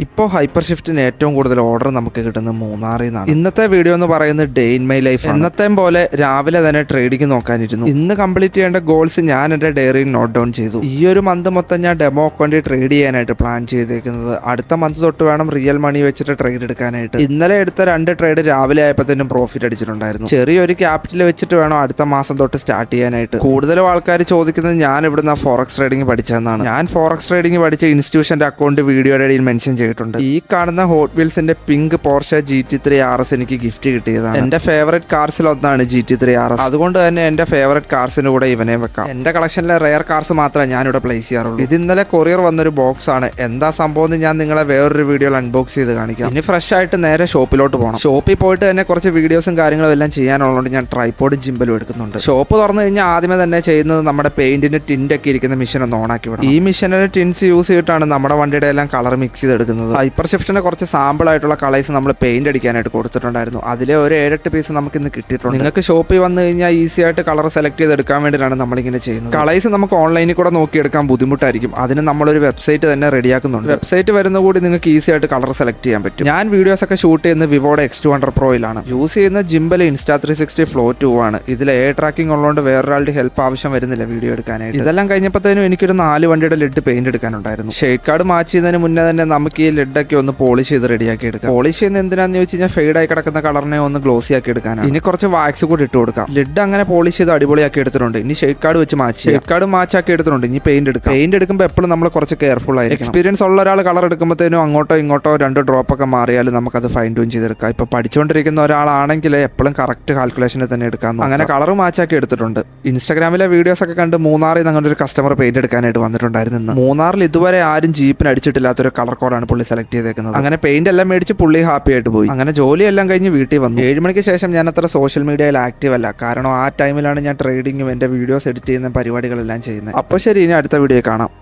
ഇപ്പോൾ ഹൈപ്പർ ഷിഫ്റ്റിന് ഏറ്റവും കൂടുതൽ ഓർഡർ നമുക്ക് കിട്ടുന്നത് മൂന്നാറിൽ നിന്നാണ്. ഇന്നത്തെ വീഡിയോ എന്ന് പറയുന്നത് ഡേ ഇൻ മൈ ലൈഫ്. എന്നത്തെയും പോലെ രാവിലെ തന്നെ ട്രേഡിംഗ് നോക്കാനിരുന്നു. ഇന്ന് കംപ്ലീറ്റ് ചെയ്യേണ്ട ഗോൾസ് ഞാൻ എൻ്റെ ഡയറിയിൽ നോട്ട് ഡൗൺ ചെയ്തു. ഈ ഒരു മന്ത് മൊത്തം ഞാൻ ഡെമോ അക്കൗണ്ട് ട്രേഡ് ചെയ്യാനായിട്ട് പ്ലാൻ ചെയ്തേക്കുന്നത്. അടുത്ത മന്ത് തൊട്ട് വേണം റിയൽ മണി വെച്ചിട്ട് ട്രേഡ് എടുക്കാനായിട്ട്. ഇന്നലെ എടുത്ത 2 ട്രേഡ് രാവിലെ ആയപ്പോഴത്തേനും പ്രോഫിറ്റ് അടിച്ചിട്ടുണ്ടായിരുന്നു. ചെറിയൊരു ക്യാപിറ്റൽ വെച്ചിട്ട് വേണം അടുത്ത മാസം തൊട്ട് സ്റ്റാർട്ട് ചെയ്യാനായിട്ട്. കൂടുതലും ആൾക്കാർ ചോദിക്കുന്നത് ഞാൻ ഇവിടുന്ന് ഫോറക്സ് ട്രേഡിംഗ് പഠിച്ചതെന്നാണ്. ഞാൻ ഫോറക്സ് ട്രേഡിംഗ് പഠിച്ച ഇൻസ്റ്റിറ്റ്യൂഷന്റെ അക്കൗണ്ട് വീഡിയോയുടെ ഇടയിൽ മെൻഷൻ ചെയ്തിട്ടുണ്ട്. ഈ കാണുന്ന ഹോട്ട് വീൽസിന്റെ പിങ്ക് പോർഷെ GT3 RS എനിക്ക് ഗിഫ്റ്റ് കിട്ടിയതാണ്. എന്റെ ഫേവറേറ്റ് കാർസിൽ ഒന്നാണ് GT3 RS. അതുകൊണ്ട് തന്നെ എന്റെ ഫേവറേറ്റ് കാർസിന് കൂടെ ഇവനെ വെക്കാം. എന്റെ കളക്ഷനിലെ റെയർ കാർസ് മാത്രമേ ഞാനിവിടെ പ്ലേസ് ചെയ്യാറുള്ളൂ. ഇത് ഇന്നലെ കൊറിയർ വന്നൊരു ബോക്സ് ആണ്. എന്താ സംഭവം എന്ന് ഞാൻ നിങ്ങളെ വേറൊരു വീഡിയോയിൽ അൺബോക്സ് ചെയ്ത് കാണിക്കാം. ഇനി ഫ്രഷ് ആയിട്ട് നേരെ ഷോപ്പിലോട്ട് പോകണം. ഷോപ്പിൽ പോയിട്ട് തന്നെ കുറച്ച് വീഡിയോസും കാര്യങ്ങളും എല്ലാം ചെയ്യാനുള്ളതുകൊണ്ട് ഞാൻ ട്രൈപോഡും ജിമ്പലും എടുക്കുന്നുണ്ട്. ഷോപ്പ് തുറന്നു കഴിഞ്ഞാൽ ആദ്യമേ തന്നെ ചെയ്യുന്നത് നമ്മുടെ പെയിന്റിന്റെ ടിന്റ് ഒക്കെ ഇരിക്കുന്ന മെഷീൻ ഒന്ന് ഓണാക്കി വിടണം. ഈ മെഷീനിലെ ടിൻസ് യൂസ് ചെയ്തിട്ടാണ് നമ്മുടെ വണ്ടിയുടെ എല്ലാം കളർ മിക്സ് ചെയ്തെടുക്കുന്നത്. ഹൈപ്പർ ഷിഫ്റ്റിന്റെ കുറച്ച് സാമ്പിൾ ആയിട്ടുള്ള കളേഴ്സ് നമ്മൾ പെയിന്റ് അടിക്കാനായിട്ട് കൊടുത്തിട്ടുണ്ടായിരുന്നു. അതിലെ ഒരു 7-8 പീസ് നമുക്ക് ഇന്ന് കിട്ടിയിട്ടുണ്ട്. നിങ്ങൾക്ക് ഷോപ്പിൽ വന്നു കഴിഞ്ഞാൽ ഈസി ആയിട്ട് കളർ സെലക്ട് ചെയ്തെടുക്കാൻ വേണ്ടിയിട്ടാണ് നമ്മളിങ്ങനെ ചെയ്യുന്നത്. കളേഴ്സ് നമുക്ക് ഓൺലൈനിൽ കൂടെ നോക്കിയെടുക്കാൻ ബുദ്ധിമുട്ടായിരിക്കും. അതിന് നമ്മളൊരു വെബ്സൈറ്റ് തന്നെ റെഡിയാക്കുന്നുണ്ട്. വെബ്സൈറ്റ് വരുന്ന കൂടി നിങ്ങൾക്ക് ഈസി ആയിട്ട് കളർ സെലക്ട് ചെയ്യാൻ പറ്റും. ഞാൻ വീഡിയോസ് ഒക്കെ ഷൂട്ട് ചെയ്യുന്നത് വിവോയുടെ X200 Proയിലാണ്. യൂസ് ചെയ്യുന്ന ജിംബൽ Insta360 Flow 2 ആണ്. ഇതിൽ എയർ ട്രാക്കിംഗ് ഉള്ളതുകൊണ്ട് വേറൊരാളുടെ ഹെൽപ്പ് ആവശ്യം വരുന്നില്ല വീഡിയോ എടുക്കാനായിട്ട്. ഇതെല്ലാം കഴിഞ്ഞപ്പോഴത്തേനും എനിക്കൊരു 4 വണ്ടിയുടെ ലെഡ് പെയിന്റ് എടുക്കാനുണ്ടായിരുന്നു. ഷെയ്ഡ് കാർഡ് മാച്ച് ചെയ്യുന്നതിന് മുന്നേ തന്നെ നമുക്ക് ഈ ലെഡൊക്കെ ഒന്ന് പോളിഷ് ചെയ്ത് റെഡിയാക്കി എടുക്കാം. പോളിഷ് ചെയ്യുന്ന എന്തിനാന്ന് ചോദിച്ചു കഴിഞ്ഞാൽ ഫെയ്ഡായി കിടക്കുന്ന കളറിനെ ഒന്ന് ഗ്ലോസി ആക്കി എടുക്കാനാണ്. ഇനി കുറച്ച് വാക്സ് കൂടി ഇട്ട് കൊടുക്കാം. ലെഡ് അങ്ങനെ പോളിഷ് ചെയ്ത് അടിപൊളിയാക്കി എടുത്തിട്ടുണ്ട്. ഇനി ഷെയ്ഡ് കാർഡ് വെച്ച് മാച്ച് ഷെയ്ഡ് കാർഡ് മാച്ച് ആക്കി എടുത്തിട്ടുണ്ട്. ഇനി പെയിന്റ് എടുക്കാം. പെയിന്റ് എടുക്കുമ്പോൾ എപ്പോഴും നമ്മൾ കുറച്ച് കെയർഫുൾ ആയിരിക്കും. എക്സ്പീരിയൻസ് ഉള്ള ഒരാൾ കളർ എടുക്കുമ്പോഴത്തേനും അങ്ങോട്ടോ ഇങ്ങോട്ടോ 2 ഡ്രോപ്പ് ഒക്കെ മാറിയാലും നമുക്കത് ഫൈൻ ട്യൂൺ ചെയ്തെടുക്കാം. ഇപ്പൊ പഠിച്ചുകൊണ്ടിരിക്കുന്ന ഒരാളാണെങ്കിൽ എപ്പോഴും കറക്റ്റ് കാൽക്കുലേഷനിൽ തന്നെ എടുക്കാം. അങ്ങനെ കളർ മാച്ചാക്കി എടുത്തിട്ടുണ്ട്. ഇൻസ്റ്റാഗ്രാമിലെ വീഡിയോസ് ഒക്കെ കണ്ട് മൂന്നാറിൽ നിന്ന് അങ്ങനെ ഒരു കസ്റ്റമർ പെയിന്റ് എടുക്കാനായിട്ട് വന്നിട്ടുണ്ടായിരുന്നു. മൂന്നാറിൽ ഇതുവരെ ആരും ജീപ്പിന് അടിച്ചിട്ടില്ലാത്തൊരു കളർ കോഡാണ് പുള്ളി സെലക്ട് ചെയ്തേക്കുന്നത്. അങ്ങനെ പെയിന്റ് എല്ലാം മേടിച്ച് പുള്ളി ഹാപ്പി ആയിട്ട് പോയി. അങ്ങനെ ജോലിയെല്ലാം കഴിഞ്ഞ് വീട്ടിൽ വന്നു. 7 മണിക്ക് ശേഷം ഞാൻ അത്ര സോഷ്യൽ മീഡിയയിൽ ആക്റ്റീവ് അല്ല. കാരണം ആ ടൈമിലാണ് ഞാൻ ട്രേഡിങ്ങും എന്റെ വീഡിയോസ് എഡിറ്റ് ചെയ്യുന്ന പരിപാടികളെല്ലാം ചെയ്യുന്നത്. അപ്പോൾ ശരി, ഇനി അടുത്ത വീഡിയോ കാണാം.